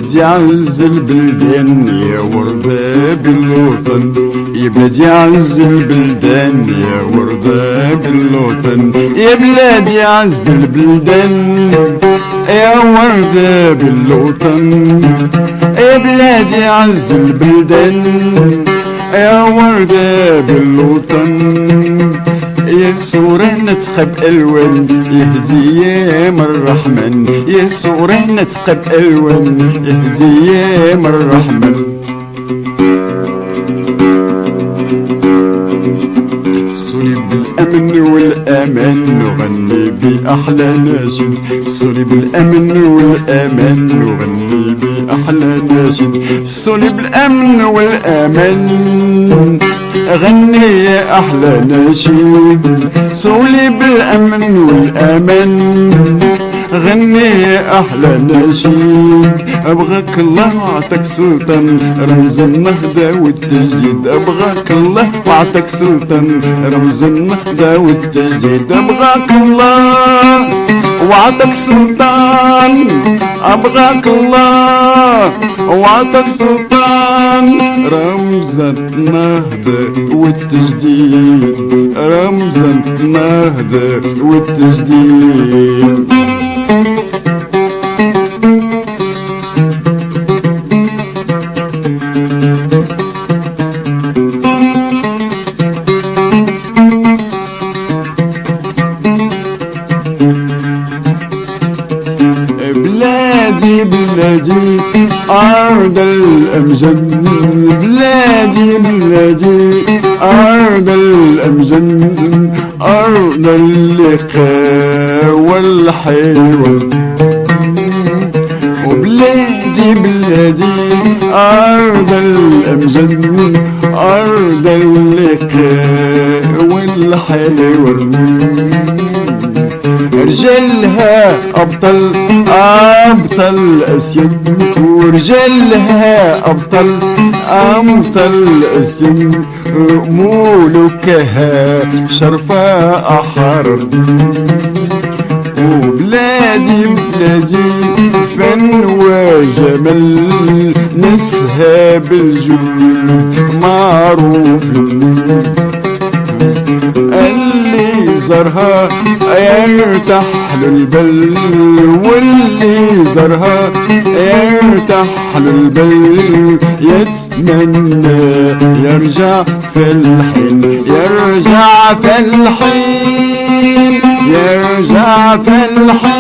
بلادي عز البلدان يا وردة بالوطن، يا بلادي عز البلدان يا وردة بالوطن، يا بلادي عز البلدان يا وردة بالوطن، يا بلادي عز البلدان يا وردة بالوطن، يا صورة نتقب ألوان يهدي يا من الرحمن، يا صورة نتقب ألوان يهدي يا من الرحمن. صلي بالأمن والأمان نغني بأحلى ناشد، صلي بالأمن والأمان نغني بأحلى ناشد، صلي بالأمن والأمان غني يا أحلى نشيد، صولي بالأمن والأمان غني يا أحلى نشيد. أبغاك الله وعطاك سلطان رمز النهضة والتجديد، أبغاك الله وعطاك سلطان رمز النهضة والتجديد، أبغاك الله وعطاك سلطان، أبغاك الله وعطاك سلطان رمز النهضة والتجديد، رمز النهضة والتجديد. بلادي بلادي أرض الأمجاد، بلادي بلادي أرض الأمجاد، أرض اللقاء والحيوان، وبلادي بلادي أرض الأمجاد، أرض اللقاء والحيوان، رجالها أبطال أبطال أسياد، ورجالها أبطال أبطال أسياد، ملوكها شرفة أحرار، وبلادي بلادي فن وجمال نسها بالجود معروف، اللي زارها يرتاح للبل، واللي زارها يرتاح للبل، يتمنى يرجع في الحين، يرجع في الحين، يرجع في الحين.